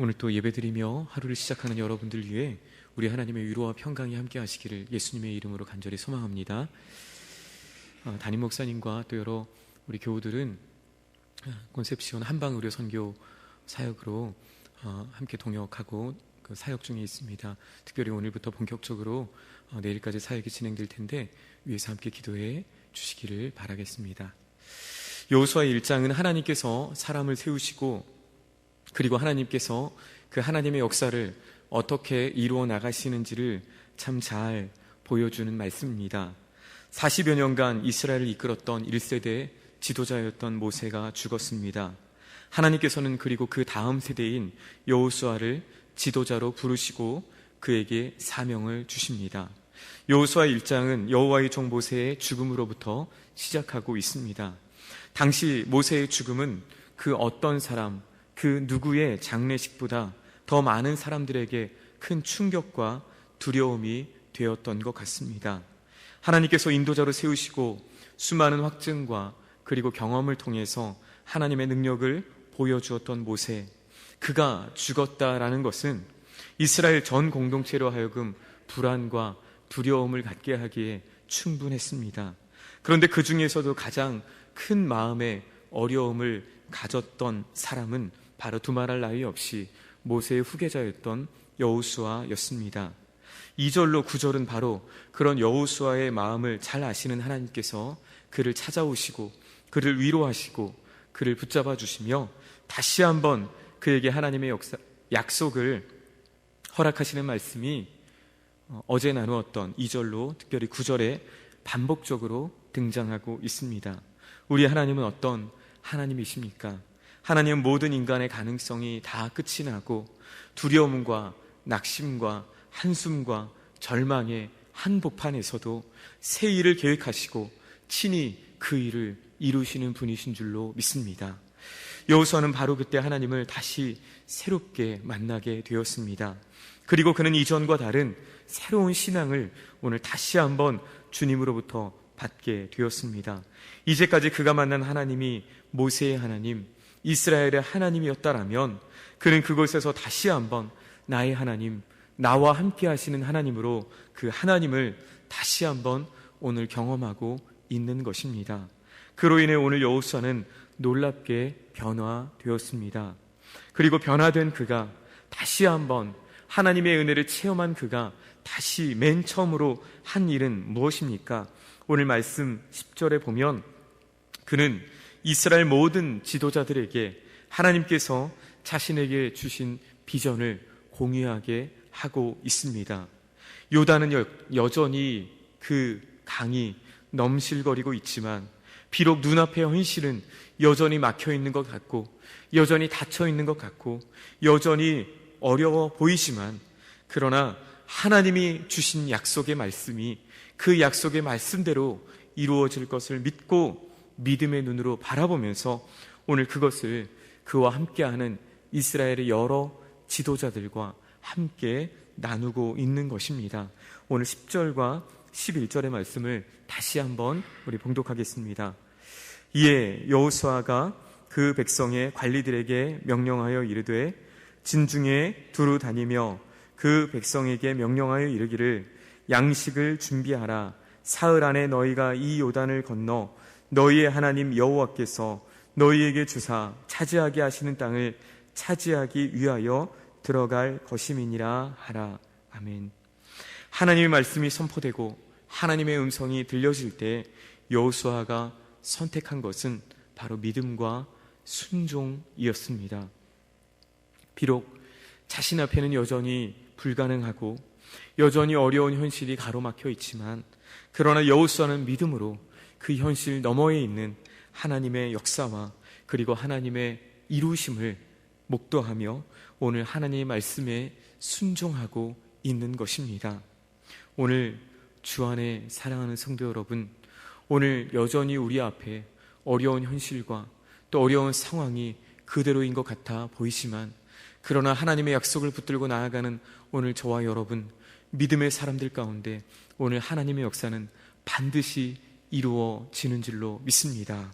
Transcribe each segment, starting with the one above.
오늘 또 예배드리며 하루를 시작하는 여러분들 위해 우리 하나님의 위로와 평강이 함께 하시기를 예수님의 이름으로 간절히 소망합니다. 담임 목사님과 또 여러 우리 교우들은 콘셉시온 한방의료 선교 사역으로 함께 동역하고 그 사역 중에 있습니다. 특별히 오늘부터 본격적으로 내일까지 사역이 진행될 텐데 위에서 함께 기도해 주시기를 바라겠습니다. 여호수아 1장은 하나님께서 사람을 세우시고 그리고 하나님께서 그 하나님의 역사를 어떻게 이루어 나가시는지를 참 잘 보여주는 말씀입니다. 40여 년간 이스라엘을 이끌었던 1세대 지도자였던 모세가 죽었습니다. 하나님께서는 그리고 그 다음 세대인 여호수아를 지도자로 부르시고 그에게 사명을 주십니다. 여호수아 1장은 여호와의 종 모세의 죽음으로부터 시작하고 있습니다. 당시 모세의 죽음은 그 어떤 사람, 그 누구의 장례식보다 더 많은 사람들에게 큰 충격과 두려움이 되었던 것 같습니다. 하나님께서 인도자로 세우시고 수많은 확증과 그리고 경험을 통해서 하나님의 능력을 보여주었던 모세, 그가 죽었다라는 것은 이스라엘 전 공동체로 하여금 불안과 두려움을 갖게 하기에 충분했습니다. 그런데 그 중에서도 가장 큰 마음의 어려움을 가졌던 사람은 바로 두말할 나위 없이 모세의 후계자였던 여호수아였습니다. 2절로 9절은 바로 그런 여호수아의 마음을 잘 아시는 하나님께서 그를 찾아오시고 그를 위로하시고 그를 붙잡아 주시며 다시 한번 그에게 하나님의 약속을 허락하시는 말씀이 어제 나누었던 2절로 특별히 9절에 반복적으로 등장하고 있습니다. 우리 하나님은 어떤 하나님이십니까? 하나님은 모든 인간의 가능성이 다 끝이 나고 두려움과 낙심과 한숨과 절망의 한복판에서도 새 일을 계획하시고 친히 그 일을 이루시는 분이신 줄로 믿습니다. 여호수아는 바로 그때 하나님을 다시 새롭게 만나게 되었습니다. 그리고 그는 이전과 다른 새로운 신앙을 오늘 다시 한번 주님으로부터 받게 되었습니다. 이제까지 그가 만난 하나님이 모세의 하나님, 이스라엘의 하나님이었다라면 그는 그곳에서 다시 한번 나의 하나님, 나와 함께 하시는 하나님으로 그 하나님을 다시 한번 오늘 경험하고 있는 것입니다. 그로 인해 오늘 여호수아는 놀랍게 변화되었습니다. 그리고 변화된 그가 다시 한번 하나님의 은혜를 체험한 그가 다시 맨 처음으로 한 일은 무엇입니까? 오늘 말씀 10절에 보면 그는 이스라엘 모든 지도자들에게 하나님께서 자신에게 주신 비전을 공유하게 하고 있습니다. 요단은 여전히 그 강이 넘실거리고 있지만 비록 눈앞의 현실은 여전히 막혀 있는 것 같고 여전히 닫혀 있는 것 같고 여전히 어려워 보이지만 그러나 하나님이 주신 약속의 말씀이 그 약속의 말씀대로 이루어질 것을 믿고 믿음의 눈으로 바라보면서 오늘 그것을 그와 함께하는 이스라엘의 여러 지도자들과 함께 나누고 있는 것입니다. 오늘 10절과 11절의 말씀을 다시 한번 우리 봉독하겠습니다. 이에 여호수아가 그 백성의 관리들에게 명령하여 이르되 진중에 두루 다니며 그 백성에게 명령하여 이르기를 양식을 준비하라. 사흘 안에 너희가 이 요단을 건너 너희의 하나님 여호와께서 너희에게 주사 차지하게 하시는 땅을 차지하기 위하여 들어갈 것임이니라 하라. 아멘. 하나님의 말씀이 선포되고 하나님의 음성이 들려질 때 여호수아가 선택한 것은 바로 믿음과 순종이었습니다. 비록 자신 앞에는 여전히 불가능하고 여전히 어려운 현실이 가로막혀 있지만 그러나 여호수아는 믿음으로 그 현실 너머에 있는 하나님의 역사와 그리고 하나님의 이루심을 목도하며 오늘 하나님의 말씀에 순종하고 있는 것입니다. 오늘 주 안에 사랑하는 성도 여러분, 오늘 여전히 우리 앞에 어려운 현실과 또 어려운 상황이 그대로인 것 같아 보이지만 그러나 하나님의 약속을 붙들고 나아가는 오늘 저와 여러분 믿음의 사람들 가운데 오늘 하나님의 역사는 반드시 이루어지는 줄로 믿습니다.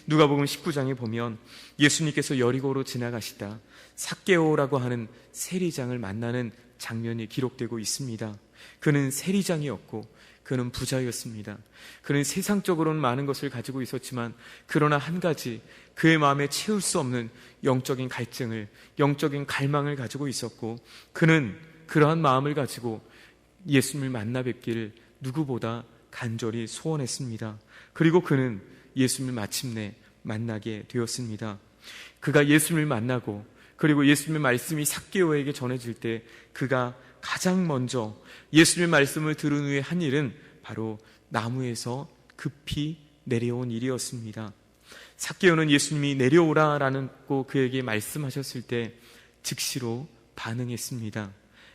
누가복음 19장에 보면 예수님께서 여리고로 지나가시다 삭개오라고 하는 세리장을 만나는 장면이 기록되고 있습니다. 그는 세리장이었고 그는 부자였습니다. 그는 세상적으로는 많은 것을 가지고 있었지만 그러나 한 가지 그의 마음에 채울 수 없는 영적인 갈증을, 영적인 갈망을 가지고 있었고 그는 그러한 마음을 가지고 예수님을 만나 뵙기를 누구보다 간절히 소원했습니다. 그리고 그는 예수님을 마침내 만나게 되었습니다. 그가 예수님을 만나고 그리고 예수님의 말씀이 삭개오에게 전해질 때 그가 가장 먼저 예수님의 말씀을 들은 후에 한 일은 바로 나무에서 급히 내려온 일이었습니다. 삭개오는 예수님이 내려오라라고 그에게 말씀하셨을 때 즉시로 반응했습니다.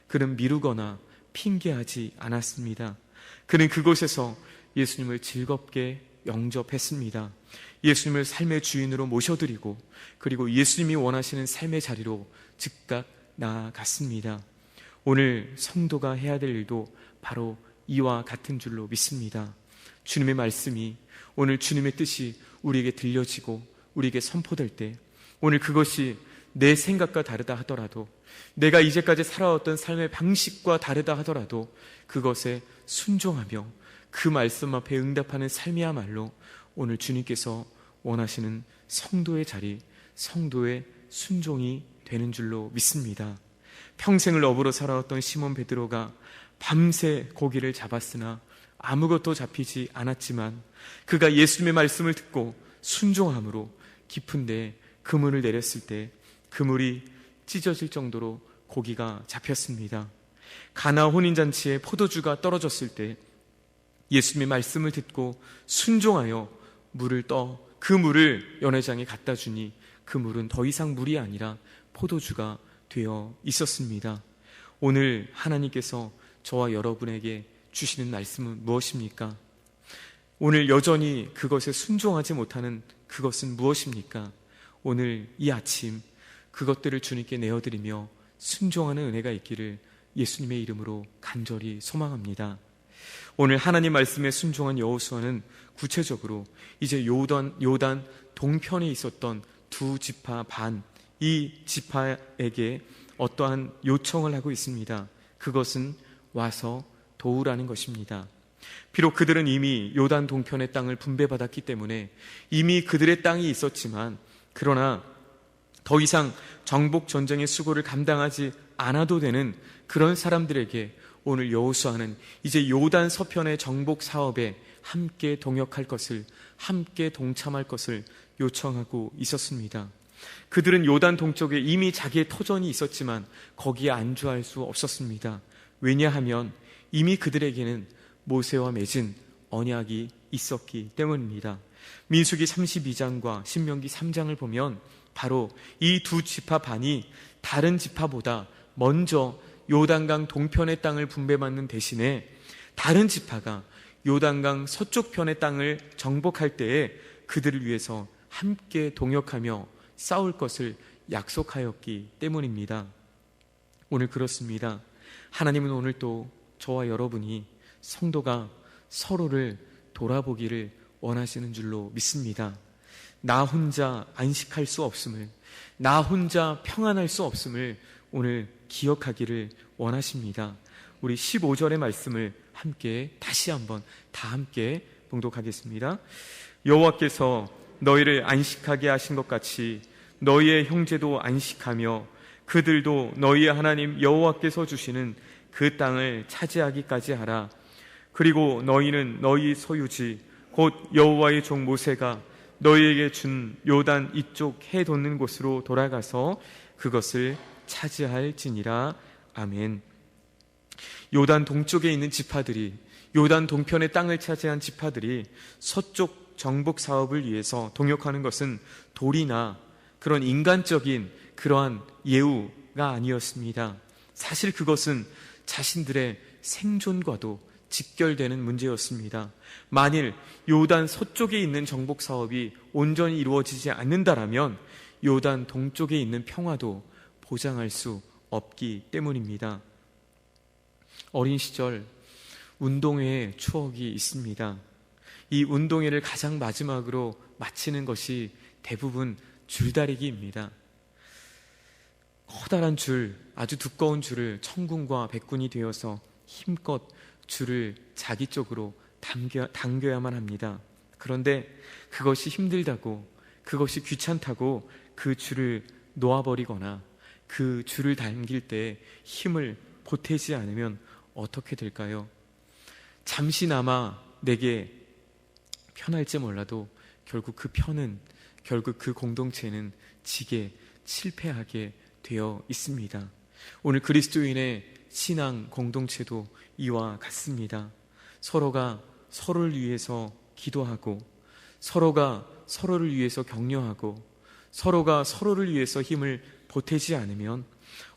그는 미루거나 핑계하지 않았습니다. 그는 그곳에서 예수님을 즐겁게 영접했습니다. 예수님을 삶의 주인으로 모셔드리고 그리고 예수님이 원하시는 삶의 자리로 즉각 나아갔습니다. 오늘 성도가 해야 될 일도 바로 이와 같은 줄로 믿습니다. 주님의 말씀이 오늘 주님의 뜻이 우리에게 들려지고 우리에게 선포될 때 오늘 그것이 내 생각과 다르다 하더라도 내가 이제까지 살아왔던 삶의 방식과 다르다 하더라도 그것에 순종하며 그 말씀 앞에 응답하는 삶이야말로 오늘 주님께서 원하시는 성도의 자리, 성도의 순종이 되는 줄로 믿습니다. 평생을 어부로 살아왔던 시몬 베드로가 밤새 고기를 잡았으나 아무것도 잡히지 않았지만 그가 예수님의 말씀을 듣고 순종함으로 깊은 데에 그물을 내렸을 때 그물이 찢어질 정도로 고기가 잡혔습니다. 가나 혼인잔치에 포도주가 떨어졌을 때 예수님의 말씀을 듣고 순종하여 물을 떠 그 물을 연회장에 갖다 주니 그 물은 더 이상 물이 아니라 포도주가 되어 있었습니다. 오늘 하나님께서 저와 여러분에게 주시는 말씀은 무엇입니까? 오늘 여전히 그것에 순종하지 못하는 그것은 무엇입니까? 오늘 이 아침 그것들을 주님께 내어드리며 순종하는 은혜가 있기를 예수님의 이름으로 간절히 소망합니다. 오늘 하나님 말씀에 순종한 여호수아는 구체적으로 이제 요단 동편에 있었던 두 지파 반, 이 지파에게 어떠한 요청을 하고 있습니다. 그것은 와서 도우라는 것입니다. 비록 그들은 이미 요단 동편의 땅을 분배받았기 때문에 이미 그들의 땅이 있었지만 그러나 더 이상 정복 전쟁의 수고를 감당하지 않아도 되는 그런 사람들에게 오늘 여호수아는 이제 요단 서편의 정복 사업에 함께 동역할 것을, 함께 동참할 것을 요청하고 있었습니다. 그들은 요단 동쪽에 이미 자기의 터전이 있었지만 거기에 안주할 수 없었습니다. 왜냐하면 이미 그들에게는 모세와 맺은 언약이 있었기 때문입니다. 민수기 32장과 신명기 3장을 보면 바로 이 두 지파 반이 다른 지파보다 먼저 요단강 동편의 땅을 분배받는 대신에 다른 지파가 요단강 서쪽 편의 땅을 정복할 때에 그들을 위해서 함께 동역하며 싸울 것을 약속하였기 때문입니다. 오늘 그렇습니다. 하나님은 오늘 또 저와 여러분이 성도가 서로를 돌아보기를 원하시는 줄로 믿습니다. 나 혼자 안식할 수 없음을, 나 혼자 평안할 수 없음을 오늘 기억하기를 원하십니다. 우리 15절의 말씀을 함께 다시 한번 다 함께 봉독하겠습니다. 여호와께서 너희를 안식하게 하신 것 같이 너희의 형제도 안식하며 그들도 너희의 하나님 여호와께서 주시는 그 땅을 차지하기까지 하라. 그리고 너희는 너희 소유지 곧 여호와의 종 모세가 너희에게 준 요단 이쪽 해 돋는 곳으로 돌아가서 그것을 차지할지니라. 아멘. 요단 동쪽에 있는 지파들이, 요단 동편의 땅을 차지한 지파들이 서쪽 정복 사업을 위해서 동역하는 것은 도리나 그런 인간적인 그러한 예우가 아니었습니다. 사실 그것은 자신들의 생존과도 직결되는 문제였습니다. 만일 요단 서쪽에 있는 정복 사업이 온전히 이루어지지 않는다라면 요단 동쪽에 있는 평화도 보장할 수 없기 때문입니다. 어린 시절 운동회의 추억이 있습니다. 이 운동회를 가장 마지막으로 마치는 것이 대부분 줄다리기입니다. 커다란 줄, 아주 두꺼운 줄을 천군과 백군이 되어서 힘껏 줄을 자기 쪽으로 당겨야만 합니다. 그런데 그것이 힘들다고, 그것이 귀찮다고 그 줄을 놓아버리거나 그 줄을 당길 때 힘을 보태지 않으면 어떻게 될까요? 잠시나마 내게 편할지 몰라도 결국 그 공동체는 지게 실패하게 되어 있습니다. 오늘 그리스도인의 신앙 공동체도 이와 같습니다. 서로가 서로를 위해서 기도하고, 서로가 서로를 위해서 격려하고, 서로가 서로를 위해서 힘을 보태지 않으면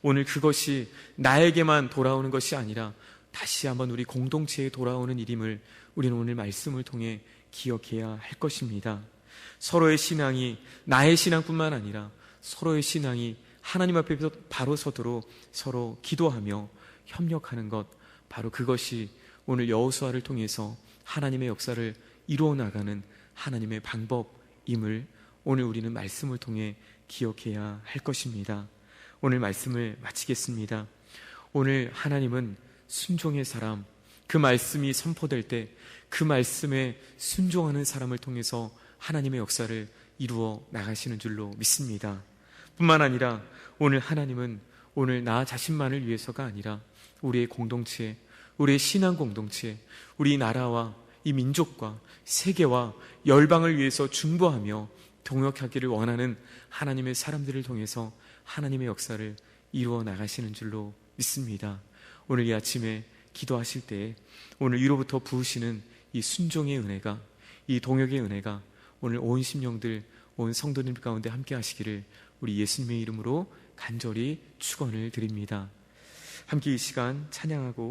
오늘 그것이 나에게만 돌아오는 것이 아니라 다시 한번 우리 공동체에 돌아오는 일임을 우리는 오늘 말씀을 통해 기억해야 할 것입니다. 서로의 신앙이 나의 신앙뿐만 아니라 서로의 신앙이 하나님 앞에서 바로 서도록 서로 기도하며 협력하는 것, 바로 그것이 오늘 여호수아를 통해서 하나님의 역사를 이루어 나가는 하나님의 방법임을 오늘 우리는 말씀을 통해 기억해야 할 것입니다. 오늘 말씀을 마치겠습니다. 오늘 하나님은 순종의 사람, 그 말씀이 선포될 때 그 말씀에 순종하는 사람을 통해서 하나님의 역사를 이루어 나가시는 줄로 믿습니다. 뿐만 아니라 오늘 하나님은 오늘 나 자신만을 위해서가 아니라 우리의 공동체, 우리의 신앙 공동체, 우리 나라와 이 민족과 세계와 열방을 위해서 중보하며 동역하기를 원하는 하나님의 사람들을 통해서 하나님의 역사를 이루어 나가시는 줄로 믿습니다. 오늘 이 아침에 기도하실 때 오늘 위로부터 부으시는 이 순종의 은혜가, 이 동역의 은혜가 오늘 온 심령들, 온 성도들 가운데 함께 하시기를 우리 예수님의 이름으로 간절히 축원을 드립니다. 함께 이 시간 찬양하고